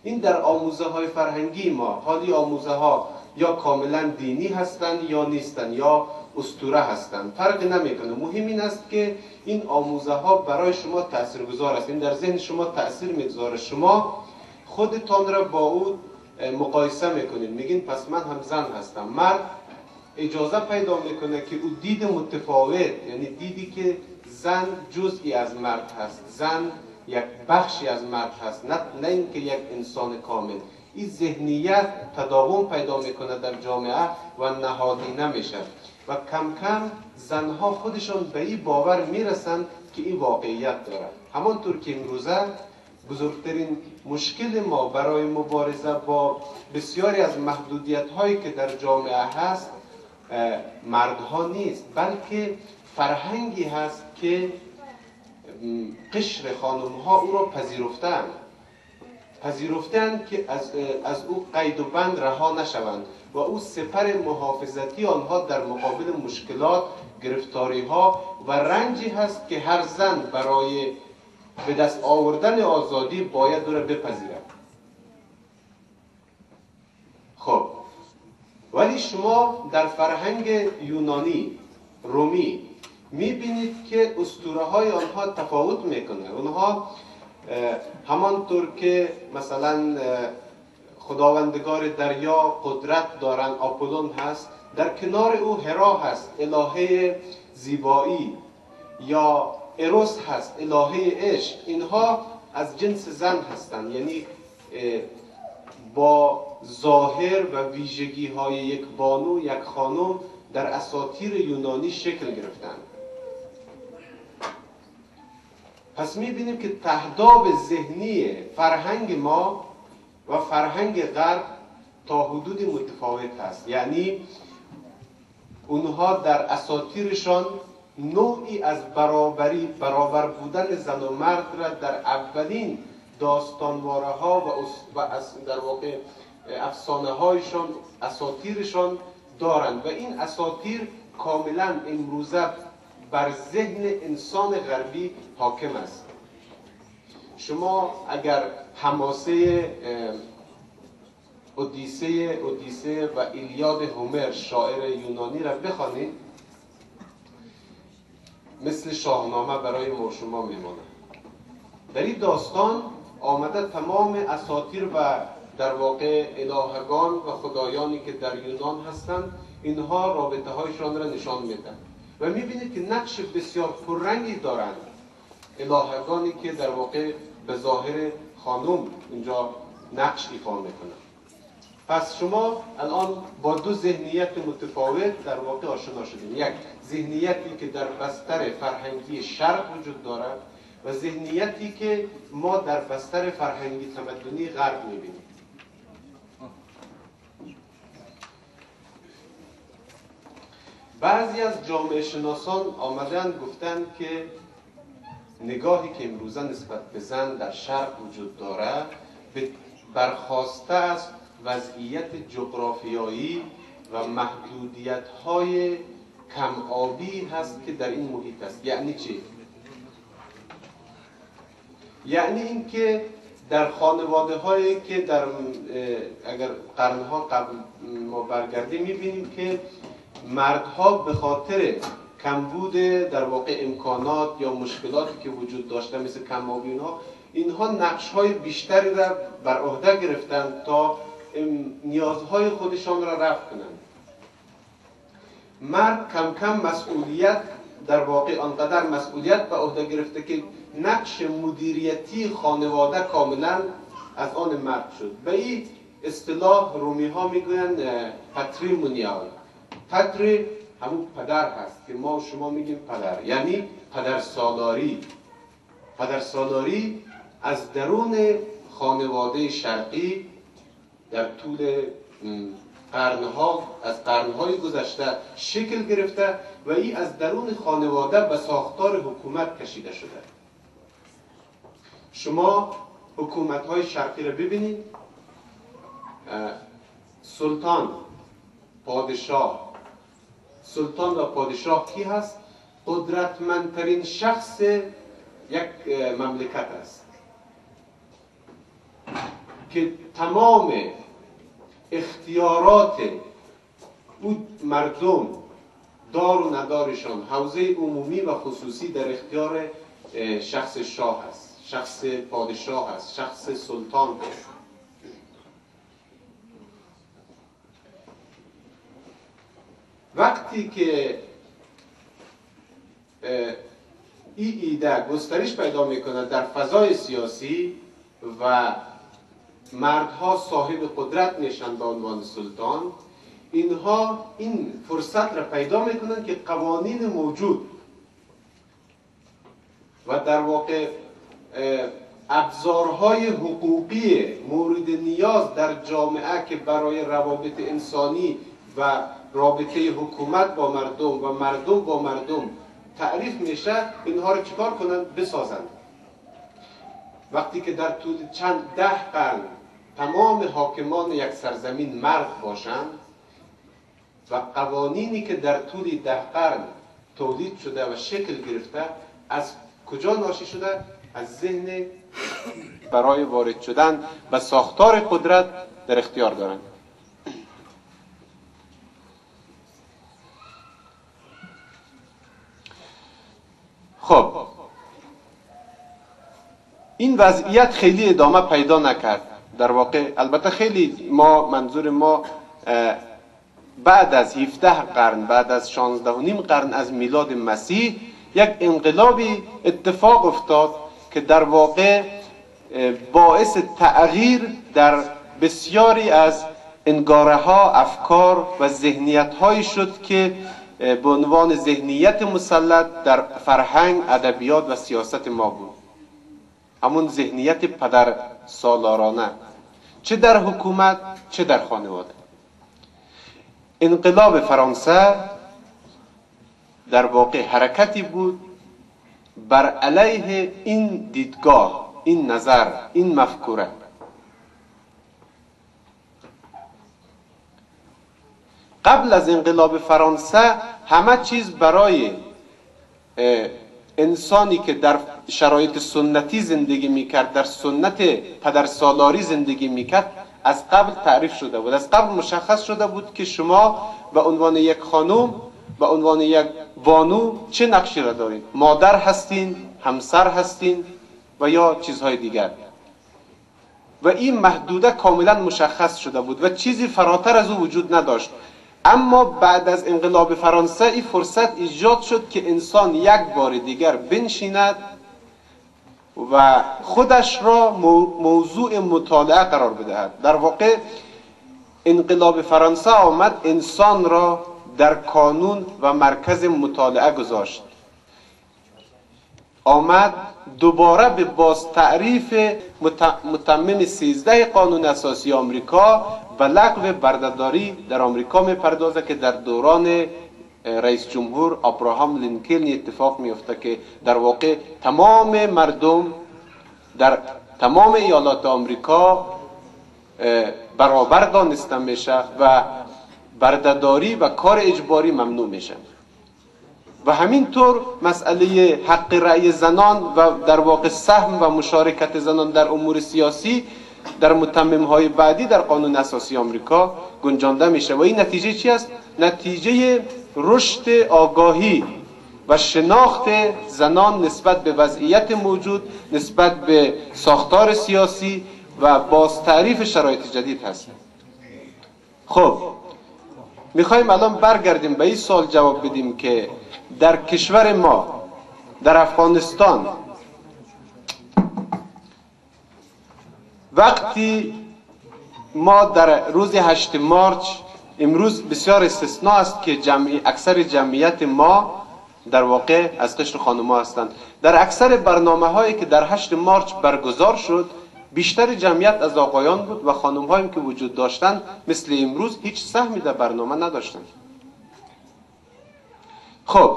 این در آموزه های فرهنگی ما، حالی آموزه ها یا کاملا دینی هستند یا نیستند یا اسطوره هستند، فرق نمیکنه. مهم این است که این آموزه ها برای شما تاثیرگذار است، این در ذهن شما تاثیر میگذاره. شما خودتان را با او مقایسه میکنید، میگین پس من هم زن هستم. مرد اجازه پیدا میکنه که او دید متفاوت، یعنی دیدی که زن جزئی از مرد هست، زن یک بخشی از مرد هست، نه اینکه یک انسان کامل. این ذهنیت تداوم پیدا میکنه در جامعه و نهادی نمیشه و کم کم زنها خودشان به این باور میرسند که این واقعیت داره. همانطور که امروزه بزرگترین مشکل ما برای مبارزه با بسیاری از محدودیت هایی که در جامعه هست مردها نیست، بلکه فرهنگی هست که قشر خانم ها او را پذیرفتند که از او قید و بند رها نشوند و او سپر محافظتی آنها در مقابل مشکلات، گرفتاری ها و رنجی هست که هر زن برای به دست آوردن آزادی باید او را بپذیرد. خب ولی شما در فرهنگ یونانی، رومی میبینید که اسطوره های آنها تفاوت میکنه. آنها همانطور که مثلا خداوندگار دریا قدرت دارن، آپولون هست، در کنار او هرا هست، الهه زیبایی، یا اروس هست، الهه عشق. اینها از جنس زن هستند، یعنی با ظاهر و ویژگی های یک بانو، یک خانم در اساطیر یونانی شکل گرفتند. پس میبینیم که تهداب ذهنی فرهنگ ما و فرهنگ غرب تا حدودی متفاوت هست. یعنی اونها در اساطیرشان نوعی از برابر بودن زن و مرد را در اولین داستانواره ها و در واقع افسانه هایشان، اساطیرشان دارند و این اساطیر کاملا امروزه بر ذهن انسان غربی حاکم است. شما اگر حماسه اودیسه و ایلیاد هومر شاعر یونانی را بخوانید، مثل شاهنامه برای ما شما میماند. در این داستان آمده تمام اساطیر و در واقع الهگان و خدایانی که در یونان هستند، اینها رابطه هایشان را نشان میدن و میبینید که نقش بسیار پررنگی دارند الهگانی که در واقع به ظاهر خانم اینجا نقش ایفا میکنند. پس شما الان با دو ذهنیت متفاوت در واقع آشنا شدید. یک ذهنیتی که در بستر فرهنگی شرق وجود دارد و ذهنیتی که ما در بستر فرهنگی تمدنی غرب میبینیم. بعضی از جامعه شناسان آمدن گفتند که نگاهی که امروزه نسبت به زن در شرق وجود دارد برخواسته از وضعیت جغرافیایی و محدودیت‌های کم آبی هست که در این محیط است. یعنی چی؟ یعنی اینکه در خانواده هایی که در اگر قرنها قبل ما برگردیم میبینیم که مردها به خاطر کمبود در واقع امکانات یا مشکلاتی که وجود داشته مثل کم آبی اینها نقش‌های بیشتری را بر عهده گرفتند تا نیازهای خودشان را رفع کنند. مرد کم کم مسئولیت در واقع آنقدر مسئولیت به عهده گرفته که نقش مدیریتی خانواده کاملا از آن مرد شد. به این اصطلاح رومی ها میگویند پاتریمونیال. پاتری همون پدر هست که ما شما میگیم پدر، یعنی پدرسالاری. پدرسالاری از درون خانواده شرقی در طول قرنهای گذشته شکل گرفته و این از درون خانواده به ساختار حکومت کشیده شده. شما حکومت‌های شرقی رو ببینید، سلطان و پادشاه کی هست؟ قدرتمندترین شخص یک مملکت است که تمام اختیارات او مردم دار و ندارشان، حوزه عمومی و خصوصی در اختیار شخص شاه است، شخص پادشاه است، شخص سلطان است. وقتی که این ایده گسترش پیدا میکنه در فضای سیاسی و مردها صاحب قدرت میشن به عنوان سلطان، اینها این فرصت را پیدا میکنن که قوانین موجود و در واقع ابزارهای حقوقی مورد نیاز در جامعه که برای روابط انسانی و رابطه حکومت با مردم و مردم با مردم تعریف میشه، اینها رو چیکار کنن؟ بسازند. وقتی که در طول چند 10 قرن تمام حاکمان یک سرزمین مرد باشند و قوانینی که در طول 10 قرن تولید شده و شکل گرفته از کجا ناشی شده؟ از ذهن برای وارد شدن و ساختار قدرت در اختیار دارند. خب این وضعیت خیلی ادامه پیدا نکرد. در واقع البته خیلی منظور ما بعد از 17 قرن، بعد از 16 و نیم قرن از میلاد مسیح یک انقلابی اتفاق افتاد که در واقع باعث تغییر در بسیاری از انگاره ها، افکار و ذهنیت هایی شد که به عنوان ذهنیت مسلط در فرهنگ، ادبیات و سیاست ما بود. همون ذهنیت پدر سالارانه، چه در حکومت چه در خانواده. انقلاب فرانسه در واقع حرکتی بود بر علیه این دیدگاه، این نظر، این مفکوره. قبل از انقلاب فرانسه همه چیز برای انسانی که در شرایط سنتی زندگی میکرد، در سنت پدرسالاری زندگی میکرد، از قبل تعریف شده بود. از قبل مشخص شده بود که شما به عنوان یک خانم، به عنوان یک بانو چه نقشی را دارید. مادر هستین، همسر هستین و یا چیزهای دیگر. و این محدوده کاملا مشخص شده بود و چیزی فراتر از او وجود نداشت. اما بعد از انقلاب فرانسه این فرصت ایجاد شد که انسان یک بار دیگر بنشیند و خودش را موضوع مطالعه قرار بدهد. در واقع انقلاب فرانسه آمد انسان را در کانون و مرکز مطالعه گذاشت. آمد دوباره به باز تعریف متمم 13 قانون اساسی آمریکا و لغو بردهداری در آمریکا میپردازه که در دوران رئیس جمهور ابراهام لینکلن اتفاق میفته که در واقع تمام مردم در تمام ایالات آمریکا برابر دانسته میشه و بردهداری و کار اجباری ممنوع میشه. و همینطور مسئله حق رأی زنان و در واقع سهم و مشارکت زنان در امور سیاسی در متمم‌های بعدی در قانون اساسی آمریکا گنجانده میشه. و این نتیجه چی است؟ نتیجه رشد آگاهی و شناخت زنان نسبت به وضعیت موجود، نسبت به ساختار سیاسی و باز تعریف شرایط جدید هست. خب میخوایم الان برگردیم به این سوال جواب بدیم که در کشور ما، در افغانستان، وقتی ما در روز 8 مارچ، امروز بسیار استثناء است که اکثر جمعیت ما در واقع از قشر خانم‌ها هستند. در اکثر برنامه هایی که در 8 مارچ برگزار شد بیشتر جمعیت از آقایان بود و خانم‌هایی که وجود داشتند مثل امروز هیچ سهمی در برنامه نداشتند. خب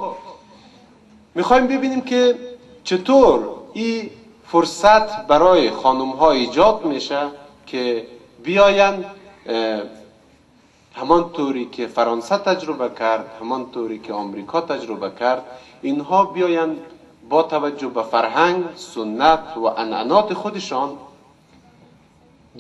میخوایم ببینیم که چطور این فرصت برای خانم‌ها ایجاد میشه که بیاین همان طوری که فرانسه تجربه کرد، همان طوری که آمریکا تجربه کرد، اینها بیاین با توجه به فرهنگ، سنت و عنعنات خودشان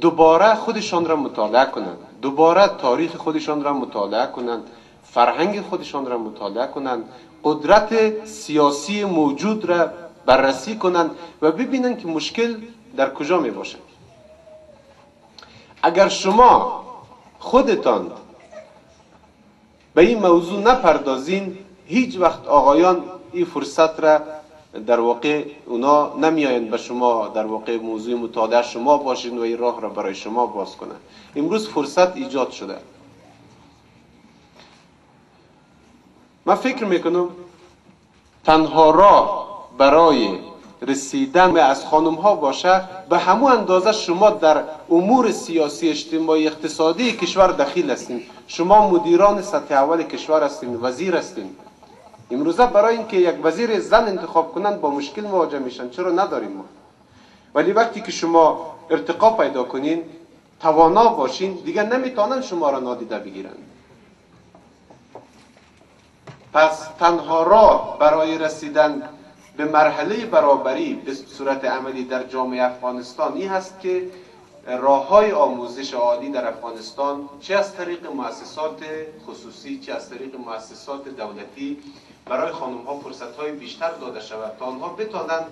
دوباره خودشان را مطالعه کنند، دوباره تاریخ خودشان را مطالعه کنند، فرهنگ خودشان را مطالعه کنند، قدرت سیاسی موجود را بررسی کنند و ببینند که مشکل در کجا می باشد. اگر شما خودتان به این موضوع نپردازین، هیچ وقت آقایان این فرصت را در واقع اونا نمیاین به شما در واقع موضوع مطالعه شما باشین و این راه را برای شما باز کنند. امروز فرصت ایجاد شده. من فکر میکنم تنها راه برای رسیدن به از خانم ها باشه به همون اندازه شما در امور سیاسی، اجتماعی، اقتصادی کشور دخیل هستین. شما مدیران سطح اول کشور هستین، وزیر هستین. امروزه برای اینکه یک وزیر زن انتخاب کنن با مشکل مواجه میشن. چرا نداریم ما؟ ولی وقتی که شما ارتقا پیدا کنین، توانا باشین، دیگه نمیتونن شما را نادیده بگیرن. پس تنها راه برای رسیدن به مرحله برابری به صورت عملی در جامعه افغانستان این هست که راه‌های آموزش عالی در افغانستان چه از طریق مؤسسات خصوصی چه از طریق مؤسسات دولتی برای خانم‌ها فرصت‌های بیشتر داده شود تا آنها بتوانند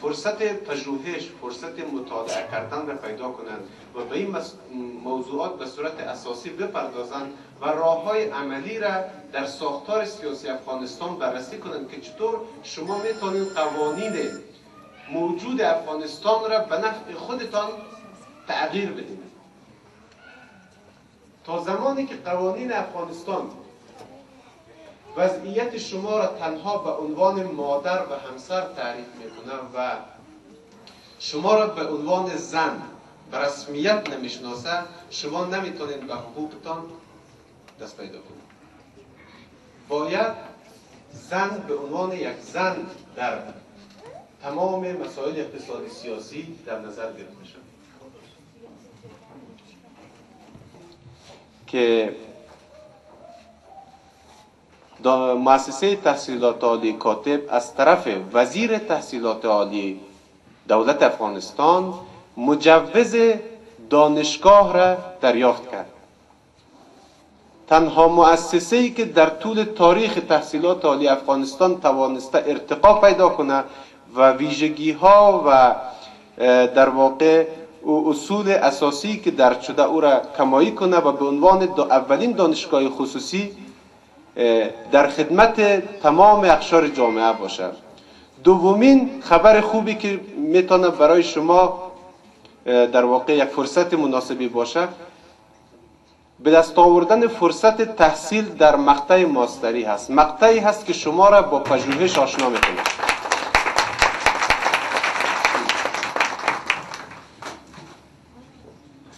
فرصت پژوهش، فرصت مطالعه کردن را پیدا کنند و به این موضوعات به صورت اساسی بپردازند و راه‌های عملی را در ساختار سیاسی افغانستان بررسی کنند که چطور شما میتونید قوانین موجود افغانستان را به نفع خودتان تغییر بدید. تا زمانی که قوانین افغانستان وضعیت شما را تنها به عنوان مادر و همسر تعریف میکنه و شما را به عنوان زن به رسمیت نمیشناسه، شما نمیتونید به حقوقتان دست پیدا کنید. باید زن به عنوان یک زن در تمام مسائل اقتصادی سیاسی در نظر گرفته شد که مؤسسه تحصیلات عالی کاتب از طرف وزیر تحصیلات عالی دولت افغانستان مجوز دانشگاه را دریافت کرد. تنها مؤسسه‌ای که در طول تاریخ تحصیلات عالی افغانستان توانسته ارتقا پیدا کنه و ویژگی‌ها و در واقع اصول اساسی که درج شده او را کمایی کنه و به عنوان اولین دانشگاه خصوصی در خدمت تمام اقشار جامعه باشه. دومین خبر خوبی که میتونه برای شما در واقع یک فرصت مناسبی باشه، به دست آوردن فرصت تحصیل در مقطع ماستری هست. مقطعی هست که شما را با پژوهش آشنا میکنه.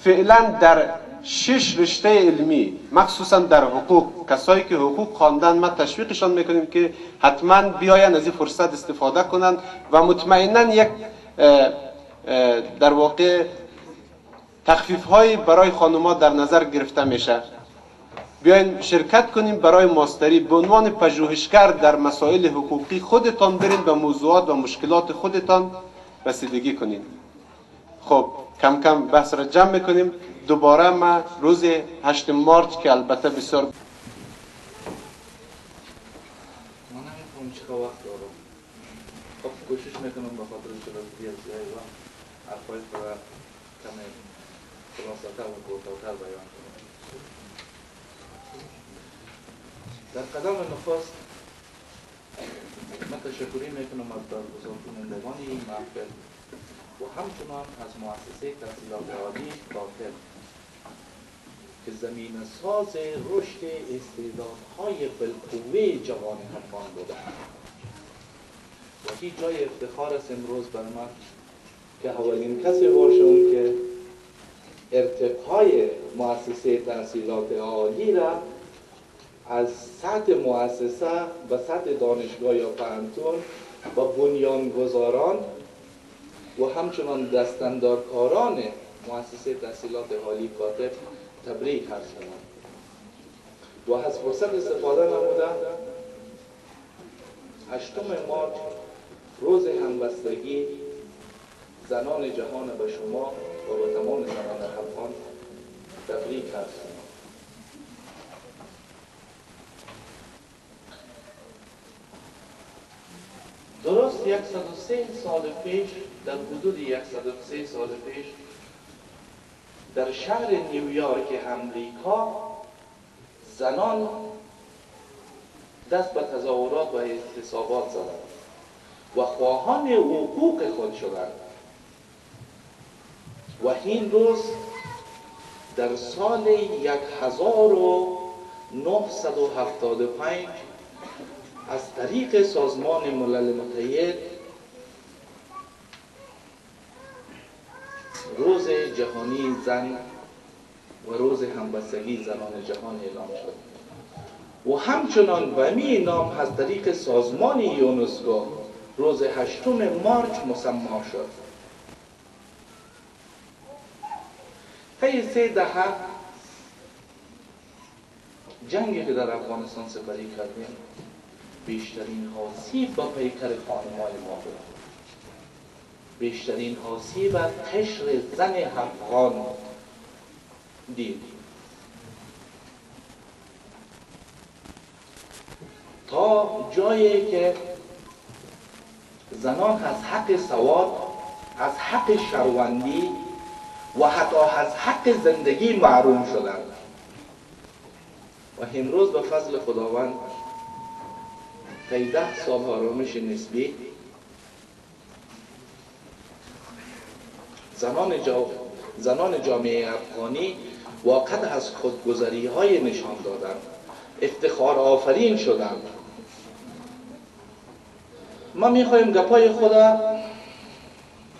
فعلا در 6 رشته علمی، مخصوصا در حقوق، کسایی که حقوق خواندن ما تشویقشان میکنیم که حتما بیاین از این فرصت استفاده کنن و مطمئنا یک در واقع تخفیف های برای خانم‌ها در نظر گرفته میشه. بیاین شرکت کنیم برای ماستری به عنوان پژوهشگر در مسائل حقوقی. خودتان برین به موضوعات و مشکلات خودتان رسیدگی کنین. خب کم کم بحث را جمع میکنیم. دوباره ما روز 8 مارچ که البته بسیار من نمی‌فهمم چقدر وقت دارم. خب کوشش میکنم به خاطر جلوگیری از زیادی وقت حرفای را کمی خلاصه‌تر و کوتاه‌تر بیان کنم. در قدم نخست من تشکری میکنم از برگزارکنندگان این محفل و همچنان از مؤسسه تحصیلات عالی کاتب که زمینه ساز رشد استعدادهای بالقوه جوان افغان بودند. و هیچ جای افتخار است امروز بر من که اولین کسی باشم که ارتقای مؤسسه تحصیلات عالی را از سطح مؤسسه به سطح دانشگاه یا پانتون و بنیانگذاران و همچنان دستاندارکاران مؤسسه تحصیلات عالی کاتب تبریک هستم و از فرصت استفاده نموده 8 مارچ روز همبستگی زنان جهان به شما و به تمام زنان افغان تبریک هستم. درست 103 سال پیش، در حدود 103 سال پیش در شهر نیویورک امریکا زنان دست به تظاهرات و اعتصابات زدند و خواهان حقوق خود شدند و این روز در سال 1975 از طریق سازمان ملل متحد روز جهانی زن و روز همبستگی زنان جهان اعلام شد و همچنان به همین نام از طریق سازمان یونسکو روز 8 مارچ مسمی شد. طی 3 دهه جنگی که در افغانستان سپری کردیم بیشترین آسیب به پیکر خانم‌های ما بود. بیشترین آسیب از قشر زن افغان دید. تا جایی که زنان از حق سواد، از حق شهروندی و حتی از حق زندگی محروم شدند و امروز به فضل خداوند طی 10 سال آرامش نسبی زنان جامعه افغانی واقعا از خودگذری های نشان دادند، افتخار آفرین شدند. ما میخوایم گپای خدا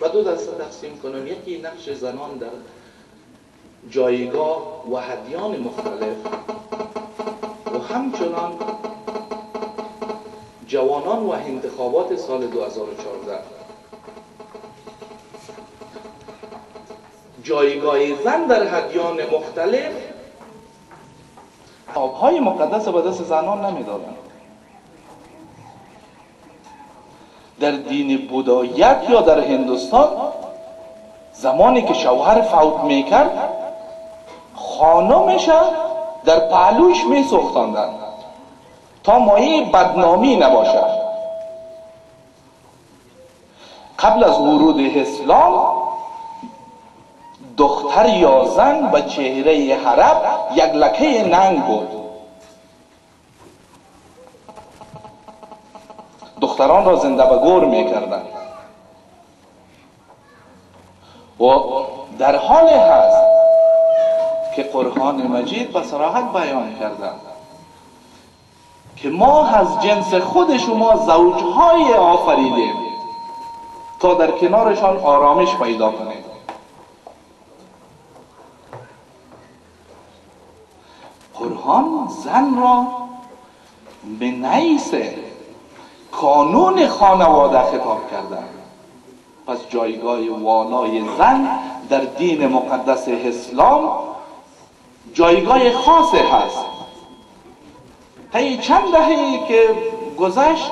به 2 دسته تقسیم کنیم. یکی نقش زنان در جایگاه و ادیان مختلف و همچنان جوانان و انتخابات سال 2014 جایگاه زن در ادیان مختلف کتاب‌های مقدس به دست زنان نمیدادند. در دین بودایت یا در هندوستان زمانی که شوهر فوت میکرد خانمش در پهلوش میسوختاندند تا مایه بدنامی نباشد. قبل از ورود اسلام دختر یا زن به چهره حرب یک لکه ننگ بود. دختران را زنده به گور میکردند و در حال هست که قرآن مجید به صراحت بیان کرده که ما از جنس خود شما زوجهای آفریدیم تا در کنارشان آرامش پیدا کنید. قرآن زن را به نحیث کانون خانواده خطاب کرده. پس جایگاه والای زن در دین مقدس اسلام جایگاه خاص هست. طی چند دهه‌ای که گذشت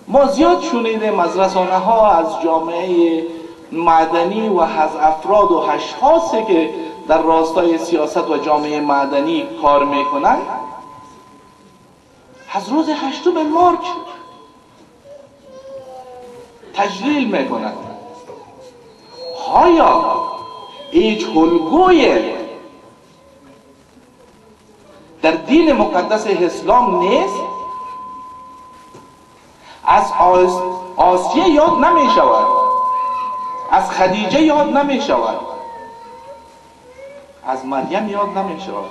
ما زیاد شنیدیم از رسانه ها، از جامعه مدنی و از افراد و اشخاصی که در راستای سیاست و جامعه مدنی کار میکنند از روز 8 مارچ تجلیل میکنند. آیا هیچ الگوی در دین مقدس اسلام نیست؟ از آسیه یاد نمی شود، از خدیجه یاد نمی شود، از مریم یاد نمی شود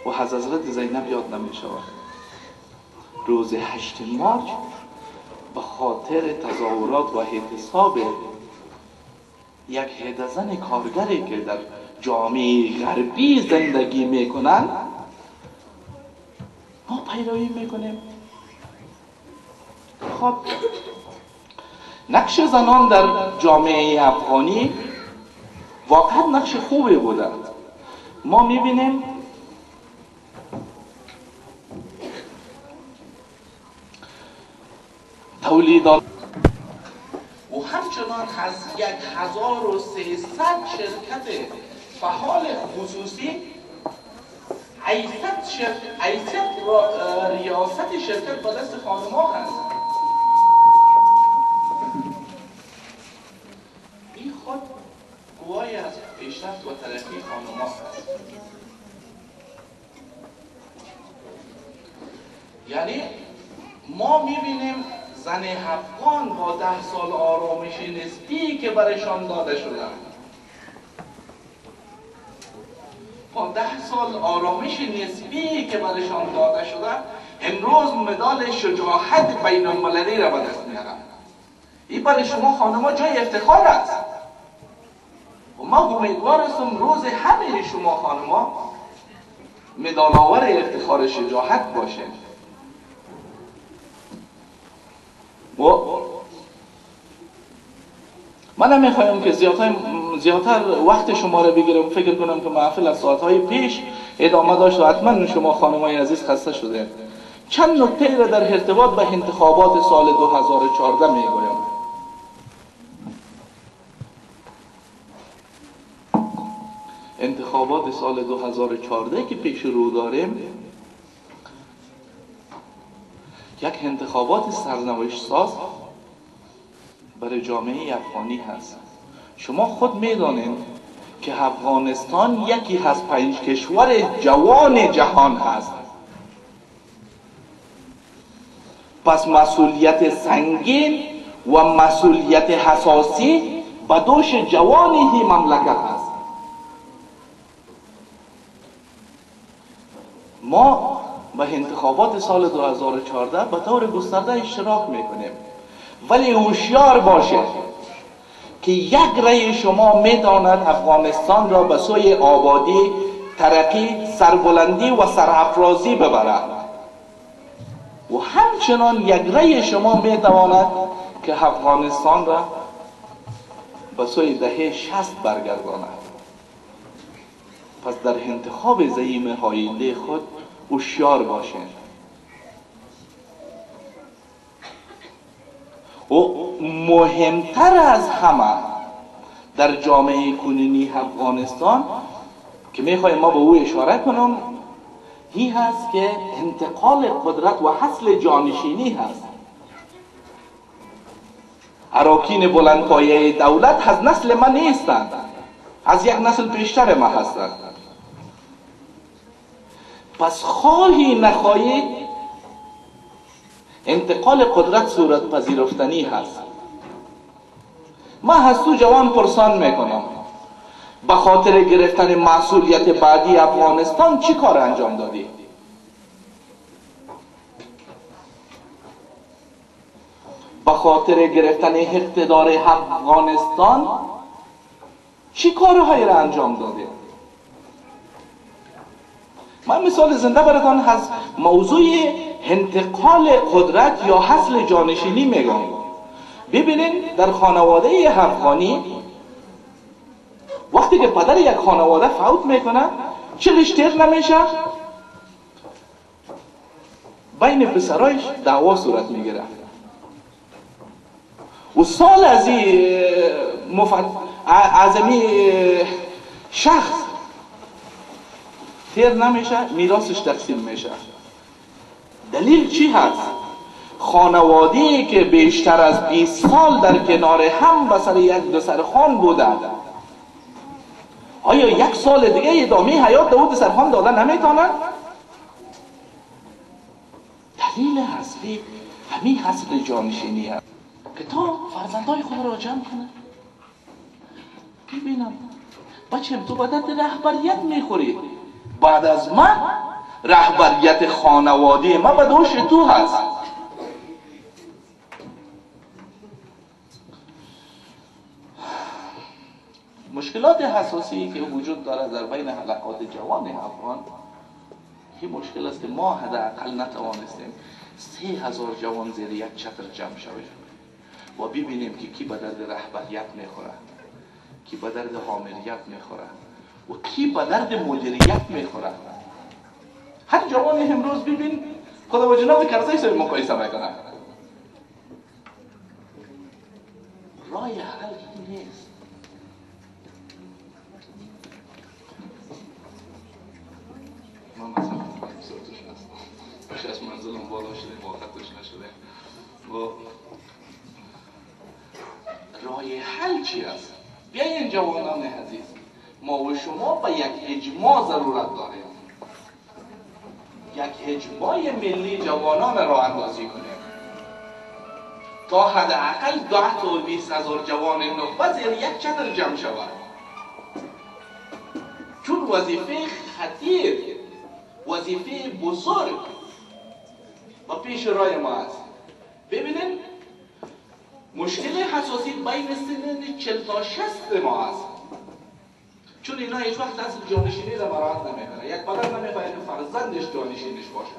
و از حضرت زینب یاد نمی شود. روز 8 مارچ به خاطر تظاهرات و اعتصاب یک عده زن کارگری که در جامعه غربی زندگی میکنن ما پیروی میکنیم. خب نقش زنان در جامعه افغانی واقعا نقش خوبی بوده. ما میبینیم تولیدات و همچنان از 1300 شرکت فعال خصوصی ایسد ریاست شرکت با دست خانم‌ها هست. این خود گواهی از پیشرفت و ترقی خانم‌ها هست. یعنی ما میبینیم زن افغان با 10 سال آرامش نسبی که برشان داده شده، با 10 سال آرامش نسبی که برشان داده شده امروز مدال شجاعت بین المللی را به دست میارند. این برای شما خانم‌ها جای افتخار است و ما امیدوار هستم روز همه شما خانم‌ها مدال آور افتخار شجاعت باشید. و من نمیخوایم که زیادتر وقت شما را بگیرم. فکر کنم که محفل از ساعتهای پیش ادامه داشت و حتما شما خانمای عزیز خسته شده. چند نکته را در ارتباط به انتخابات سال 2014 میگویم. انتخابات سال 2014 که پیش رو داریم یک انتخابات سرنوشت ساز برای جامعه افغانی هست. شما خود میدانید که افغانستان یکی از 5 کشور جوان جهان هست. پس مسئولیت سنگین و مسئولیت حساسی به دوش جوان این مملکت هست. ما به انتخابات سال 2014 به طور گسترده اشتراک میکنیم، ولی هوشیار باشید که یک رأی شما میتواند افغانستان را به سوی آبادی، ترقی، سربلندی و سرافرازی ببرد. و همچنان یک رأی شما میتواند که افغانستان را به سوی دهه 60 برگرداند. پس در انتخاب زعیم آینده خود هوشیار باشید. و مهمتر از همه در جامعه کنونی افغانستان که میخوایم ما به او اشاره کنم، این هست که انتقال قدرت و حصل جانشینی هست. اراکین بلندپایه دولت از نسل ما نیستند، از یک نسل پیشتر ما هستند. پس خواهی نخواهی انتقال قدرت صورت پذیرفتنی هست. ما از تو جوان پرسان میکنم به خاطر گرفتن مسئولیت بعدی افغانستان چی کار انجام دادی؟ به خاطر گرفتن اقتدار افغانستان چی کارهایی را انجام دادی؟ من مثال زنده براتان از موضوع انتقال قدرت یا حصل جانشینی میگم. ببینین در خانواده افغانی وقتی که پدر یک خانواده فوت میکنه چلش تیر نمیشه، بین پسرایش دعوا صورت میگیره و سال از این شخص تیر نمیشه، میراثش تقسیم میشه. دلیل چی هست؟ خانواده‌ای که بیشتر از 20 سال در کنار هم به سر یک دسترخوان بودند، آیا یک سال دیگه ادامه حیات دو دسترخوان دادن نمیتونن؟ دلیل اصلی همین حصل جانشینی هست که تا فرزندای خود را جمع کنه. ببینم بچم تو به درد رهبریت میخوری، بعد از من رهبریت خانواده ما به دوش تو هست. مشکلات حساسی که وجود داره در بین حلقات جوان افغان، این مشکل است که ما حداقل نتوانستیم 3000 جوان زیر یک چتر جمع شویم و ببینیم که کی به درد رهبریت میخوره، کی به درد حاملیت میخوره و کی به درد مدیریت میخوره. هر جوانی امروز ببین خدا و جناب کرزی سر مقایسه میکنه. راه حل نیست. من مثلا صورتش هستم باشه از منزلم بالا شده واقعتش نشده و راه حل چی است؟ بیاین جوانان عزیز، ما و شما به یک اجماع ضرورت داریم. یک اجماع ملی جوانان را اندازی کنیم تا حداقل 10 تا 20,000 جوان نخبه زیر یک چتر جمع شود. چون وظیفه خطیر، وظیفه بزرگ و پیش روی ما است. ببینید مشکل حساسی بین سن 40 تا 60 ما است، چون اینا هیچ وقت اصل جانشینی را مراعات نمیکنه. یک پدر نمیخواد که فرزندش جانشینش باشه.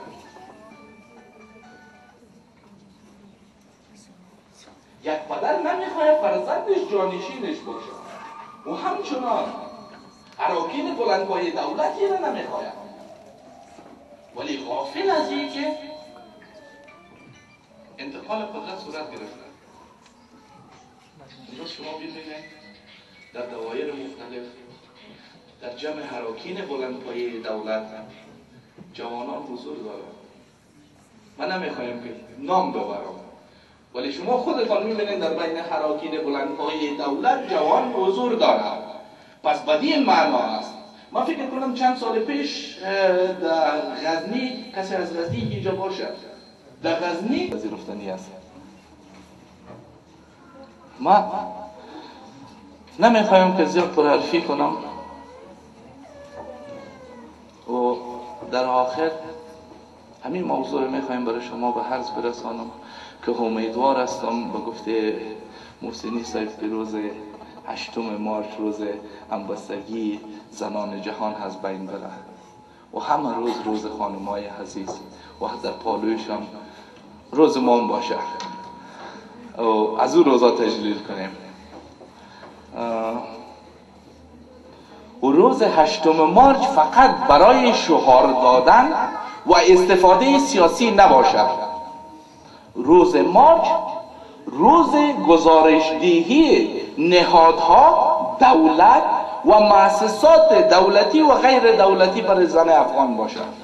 یک پدر نمیخواد فرزندش جانشینش باشه و همچنان اراکین بلندپایه دولت این را نمیخواد، ولی غافل از این که انتقال قدرت صورت گرفته. امروز شما ببینید در دوایر مختلف در جمع اراکین بلندپایه دولت جوانان حضور دارند. من نمیخوایم که نام ببرم، ولی شما خودتان میبینید در بین اراکین بلندپایه دولت جوان حضور دارند. پس بدین معنا است. من فکر کنم چند سال پیش در غزنی، کسی از غزنی اینجا باشه، در غزنی پذیرفتنی است. ما نمیخوایم که زیاد پرحرفی کنم و در آخر همین موضوع میخوایم برای شما به عرض برسانم که امیدوار هستم به گفته محسنی صاحب که روز 8 مارچ روز همبستگی زنان جهان از بین بره و همه روز خانمای عزیز و در پالویش هم روز ما باشه و از او روزا تجلیل کنیم. و روز 8 مارچ فقط برای شعار دادن و استفاده سیاسی نباشد. روز مارچ روز گزارشدهی نهادها، دولت و مؤسسات دولتی و غیر دولتی برای زن افغان باشد.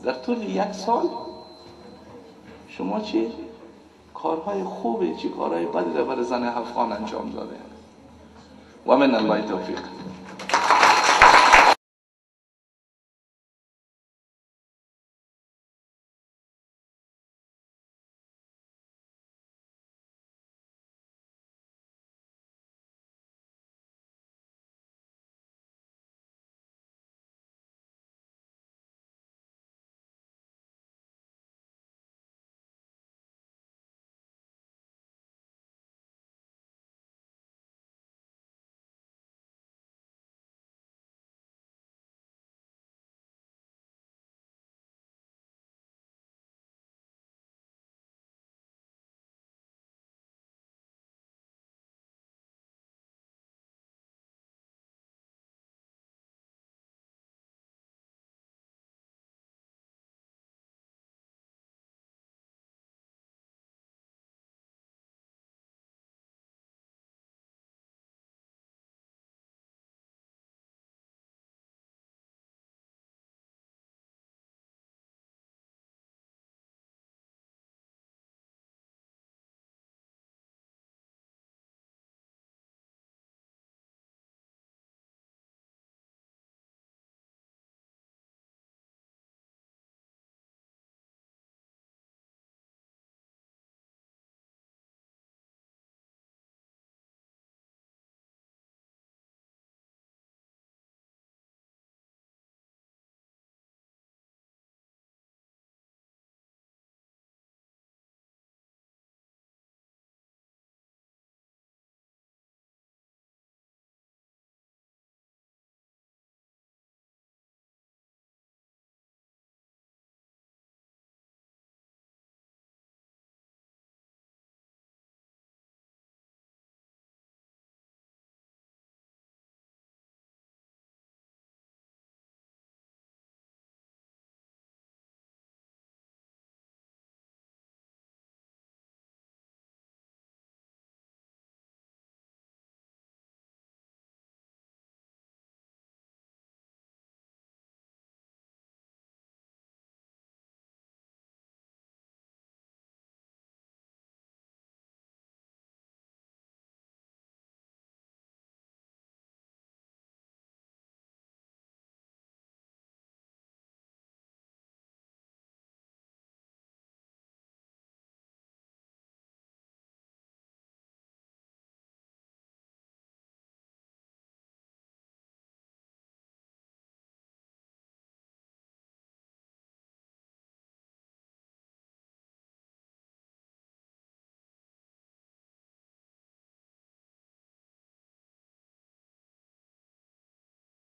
در طول یک سال شما چی کارهای خوبه چی کارهای بدی برای زن افغان انجام داده و من الله توفیق.